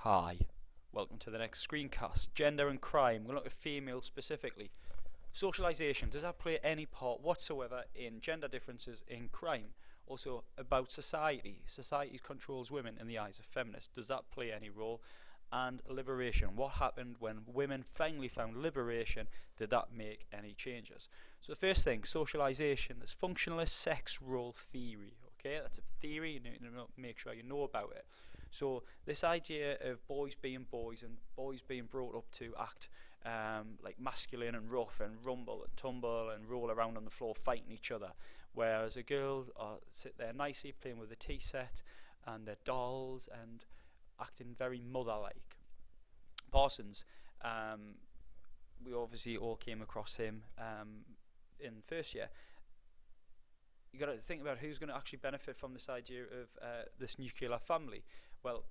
Hi, welcome to the next screencast. Gender and crime. We'll look at females specifically. Socialisation, does that play any part whatsoever in gender differences in crime? Also about society. Society controls women in the eyes of feminists. Does that play any role? And liberation. What happened when women finally found liberation? Did that make any changes? So the first thing, socialisation. There's functionalist sex role theory. Okay, that's a theory. You need to make sure you know about it. So this idea of boys being boys and boys being brought up to act like masculine and rough and rumble and tumble and roll around on the floor fighting each other, whereas a girl sit there nicely playing with a tea set and their dolls and acting very mother-like. Parsons, we obviously all came across him in first year. You got to think about who's going to actually benefit from this idea of this nuclear family. Well,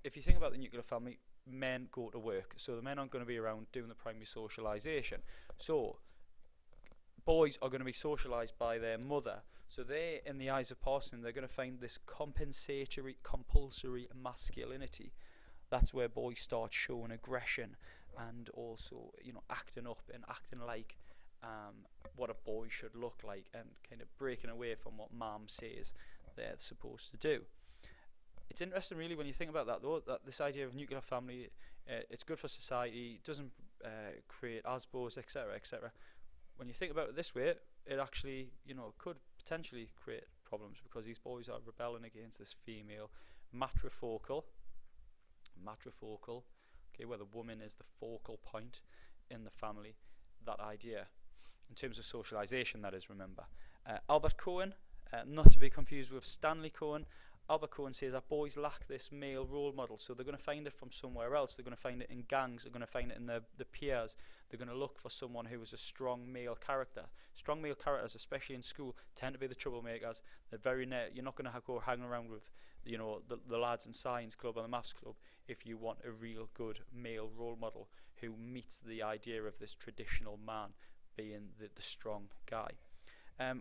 if you think about the nuclear family, men go to work, so the men aren't going to be around doing the primary socialisation. So boys are going to be socialised by their mother. So they, in the eyes of Parsons, they're going to find this compulsory masculinity. That's where boys start showing aggression and also, acting up and acting like what a boy should look like, and kind of breaking away from what mom says they're supposed to do. It's interesting, really, when you think about that, though, that this idea of nuclear family, it's good for society, it doesn't create ASBOs, etc., etc. When you think about it this way, it actually, could potentially create problems, because these boys are rebelling against this female matrifocal, okay, where the woman is the focal point in the family, that idea. In terms of socialisation, that is, remember. Albert Cohen, not to be confused with Stanley Cohen. Albert Cohen says that boys lack this male role model, so they're going to find it from somewhere else. They're going to find it in gangs, they're going to find it in the peers. They're going to look for someone who is a strong male character. Strong male characters, especially in school, tend to be the troublemakers. They're very you're not going to go hanging around with the lads in science club or the maths club if you want a real good male role model who meets the idea of this traditional man being the strong guy.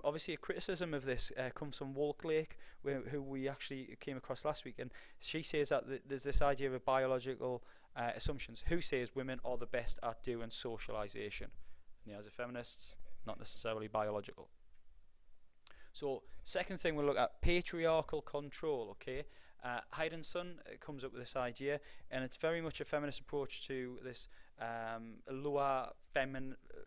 Obviously, a criticism of this comes from Walklake, who we actually came across last week, and she says that there's this idea of biological assumptions. Who says women are the best at doing socialisation? As a feminists, not necessarily biological. So, second thing we'll look at, patriarchal control. Okay, Heidenson comes up with this idea, and it's very much a feminist approach to this lower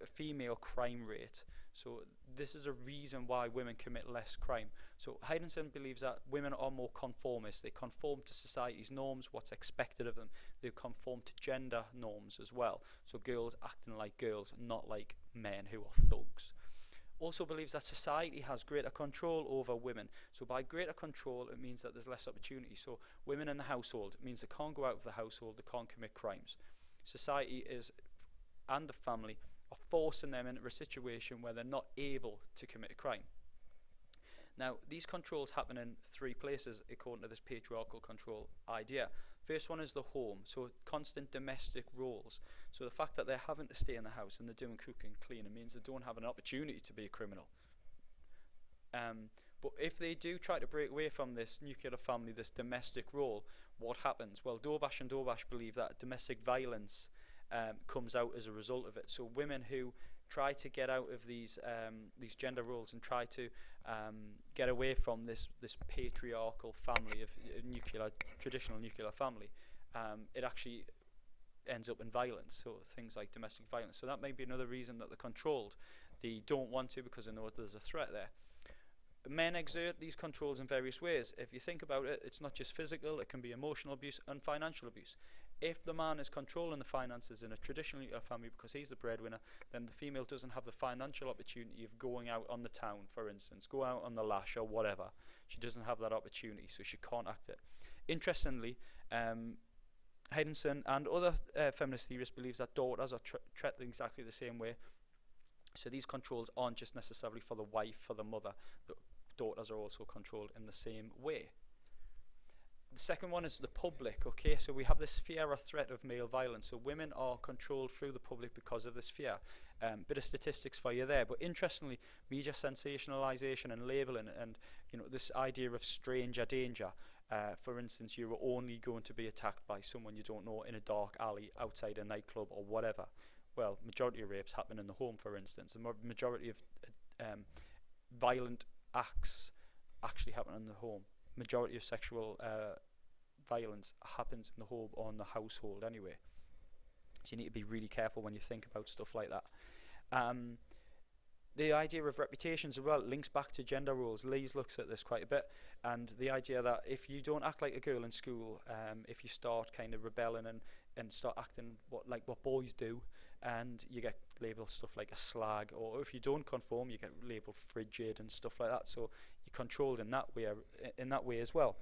female crime rate. So this is a reason why women commit less crime. So Heidenson believes that women are more conformist. They conform to society's norms, what's expected of them. They conform to gender norms as well. So girls acting like girls, not like men who are thugs. Also believes that society has greater control over women. So by greater control, it means that there's less opportunity. So women in the household, it means they can't go out of the household, they can't commit crimes. Society and the family are forcing them into a situation where they're not able to commit a crime. Now, these controls happen in three places according to this patriarchal control idea. First one is the home, so constant domestic roles. So the fact that they're having to stay in the house and they're doing cooking and cleaning means they don't have an opportunity to be a criminal. But if they do try to break away from this nuclear family, this domestic role, what happens? Well, Dorbash and Dorbash believe that domestic violence comes out as a result of it. So women who try to get out of these gender roles and try to get away from this patriarchal family of traditional nuclear family, it actually ends up in violence. So things like domestic violence. So that may be another reason that they're controlled. They don't want to because they know there's a threat there. Men exert these controls in various ways. If you think about it, it's not just physical, it can be emotional abuse and financial abuse. If the man is controlling the finances in a traditional nuclear family because he's the breadwinner, then the female doesn't have the financial opportunity of going out on the town, for instance, go out on the lash or whatever. She doesn't have that opportunity, so she can't act it. Interestingly, Heidenson and other feminist theorists believes that daughters are treated exactly the same way. So these controls aren't just necessarily for the wife, for the mother, but daughters are also controlled in the same way. The second one is the public. Okay, so we have this fear or threat of male violence. So women are controlled through the public because of this fear. Bit of statistics for you there. But interestingly, media sensationalization and labeling, and this idea of stranger danger, For instance, you're only going to be attacked by someone you don't know in a dark alley outside a nightclub or whatever. Well, majority of rapes happen in the home, for instance. The majority of violent acts actually happen in the home. Majority of sexual violence happens in the home or in the household anyway. So you need to be really careful when you think about stuff like that. The idea of reputations as well links back to gender roles. Lee's looks at this quite a bit, and the idea that if you don't act like a girl in school, if you start kind of rebelling and start acting like what boys do, and you get labelled stuff like a slag, or if you don't conform, you get labelled frigid and stuff like that. So you're controlled in that way as well.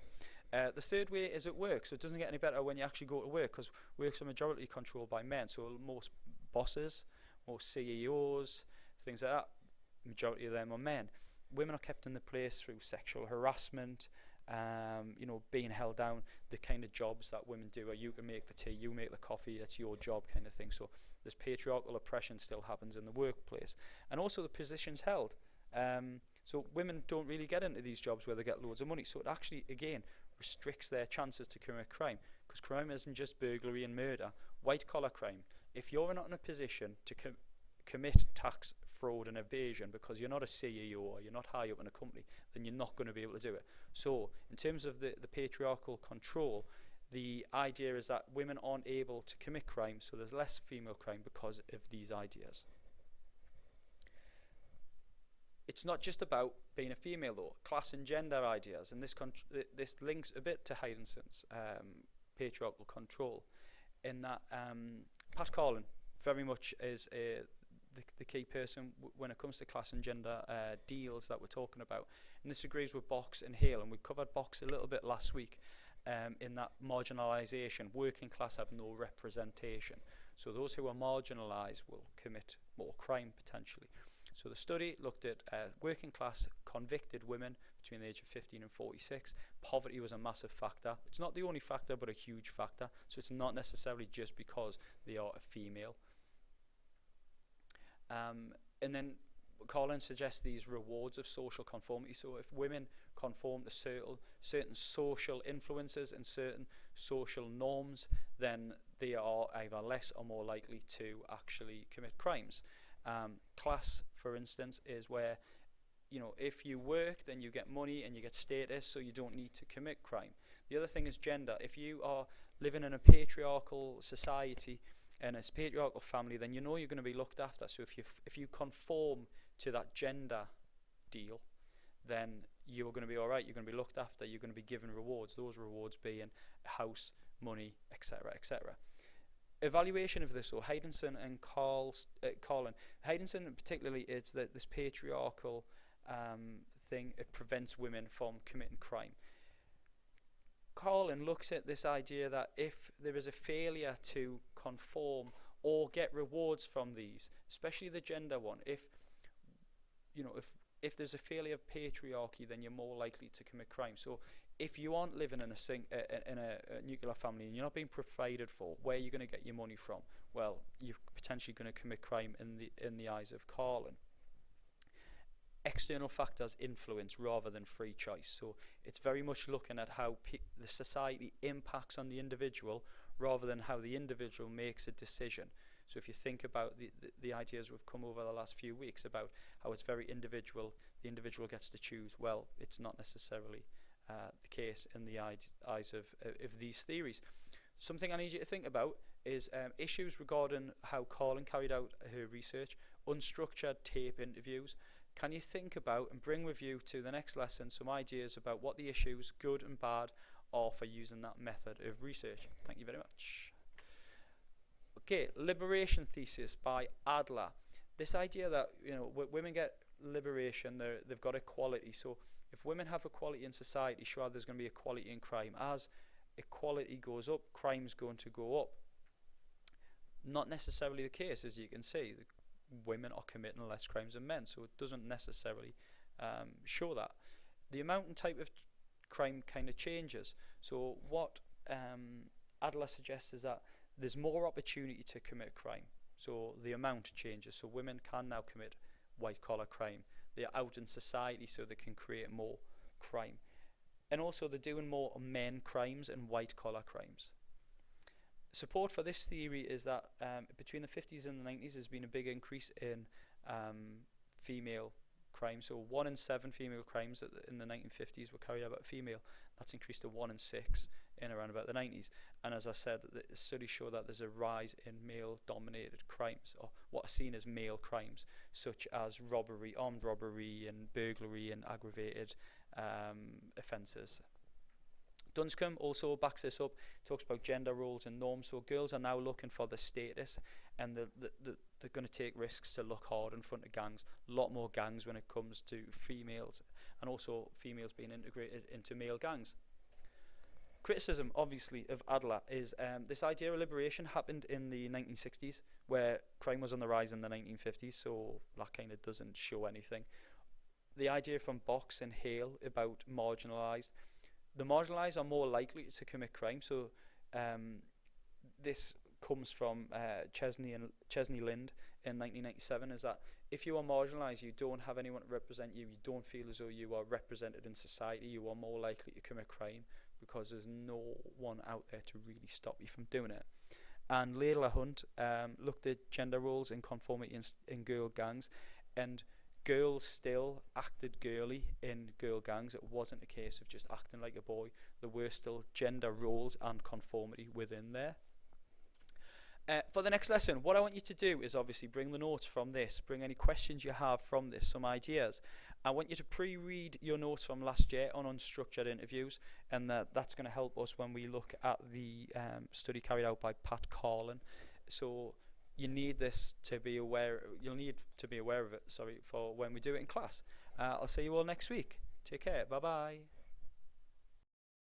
The third way is at work. So it doesn't get any better when you actually go to work, because work's a majority controlled by men. So most bosses, most CEOs, things like that, majority of them are men. Women are kept in the place through sexual harassment, being held down. The kind of jobs that women do are you can make the tea, you make the coffee, that's your job kind of thing. So this patriarchal oppression still happens in the workplace. And also the positions held. So women don't really get into these jobs where they get loads of money. So it actually, again, restricts their chances to commit crime, because crime isn't just burglary and murder. White collar crime, if you're not in a position to commit tax fraud and evasion because you're not a CEO or you're not high up in a company, then you're not going to be able to do it. So in terms of the patriarchal control, the idea is that women aren't able to commit crime, so there's less female crime because of these ideas. It's not just about being a female though. Class and gender ideas, and this links a bit to Heidenson's patriarchal control, in that Pat Carlin very much is the key person when it comes to class and gender deals that we're talking about. And this agrees with Box and Hale, and we covered Box a little bit last week, in that marginalisation, working class have no representation. So those who are marginalised will commit more crime potentially. So the study looked at working class convicted women between the age of 15 and 46. Poverty was a massive factor. It's not the only factor, but a huge factor. So it's not necessarily just because they are a female. And then Colin suggests these rewards of social conformity. So if women conform to certain social influences and certain social norms, then they are either less or more likely to actually commit crimes. Class, for instance, is where, if you work, then you get money and you get status, so you don't need to commit crime. The other thing is gender. If you are living in a patriarchal society and a patriarchal family, then you're going to be looked after. So if you conform to that gender deal, then you're going to be all right. You're going to be looked after. You're going to be given rewards. Those rewards being a house, money, etc., etc. Evaluation of this, so Heidenson and Colin. Heidenson particularly is that this patriarchal thing, it prevents women from committing crime. Colin looks at this idea that if there is a failure to conform or get rewards from these, especially the gender one, if there's a failure of patriarchy, then you're more likely to commit crime. So if you aren't living in a nuclear family and you're not being provided for, where are you going to get your money from? Well, you're potentially going to commit crime in the eyes of Carlin. External factors influence rather than free choice. So it's very much looking at how the society impacts on the individual rather than how the individual makes a decision. So if you think about the ideas we've come over the last few weeks about how it's very individual, the individual gets to choose. Well, it's not necessarily the case in the eyes of these theories. Something I need you to think about is issues regarding how Carlin carried out her research, unstructured tape interviews. Can you think about and bring with you to the next lesson some ideas about what the issues, good and bad, are for using that method of research? Thank you very much. Okay, liberation thesis by Adler. This idea that women get liberation, they've got equality. So if women have equality in society, sure, there's going to be equality in crime. As equality goes up, crime's going to go up. Not necessarily the case, as you can see. Women are committing less crimes than men, so it doesn't necessarily show that. The amount and type of crime kind of changes. So what Adler suggests is that there's more opportunity to commit crime. So the amount changes. So women can now commit white collar crime. They're out in society, so they can create more crime. and also they're doing more men crimes and white collar crimes. Support for this theory is that between the 50s and the 90s there's been a big increase in female crimes. So 1 in 7 female crimes in the 1950s were carried out by a female. That's increased to 1 in 6 in around about the 90s. And as I said, the studies show that there's a rise in male-dominated crimes, or what are seen as male crimes, such as robbery, armed robbery, and burglary, and aggravated offences. Dunscombe also backs this up, talks about gender roles and norms. So girls are now looking for the status, and they're going to take risks to look hard in front of gangs. A lot more gangs when it comes to females, and also females being integrated into male gangs. Criticism, obviously, of Adler is this idea of liberation happened in the 1960s, where crime was on the rise in the 1950s, so that kind of doesn't show anything. The idea from Box and Hale about marginalised. The marginalised are more likely to commit crime, so this comes from Chesney Lind in 1997, is that if you are marginalised, you don't have anyone to represent you, you don't feel as though you are represented in society, you are more likely to commit crime because there's no one out there to really stop you from doing it. And Layla Hunt looked at gender roles and conformity in girl gangs, and girls still acted girly in girl gangs. It wasn't a case of just acting like a boy. There were still gender roles and conformity within there. For the next lesson, what I want you to do is obviously bring the notes from this, bring any questions you have from this, some ideas. I want you to pre-read your notes from last year on unstructured interviews, and that's going to help us when we look at the study carried out by Pat Carlin. So you need this to be aware. You'll need to be aware of it. For when we do it in class. I'll see you all next week. Take care. Bye bye.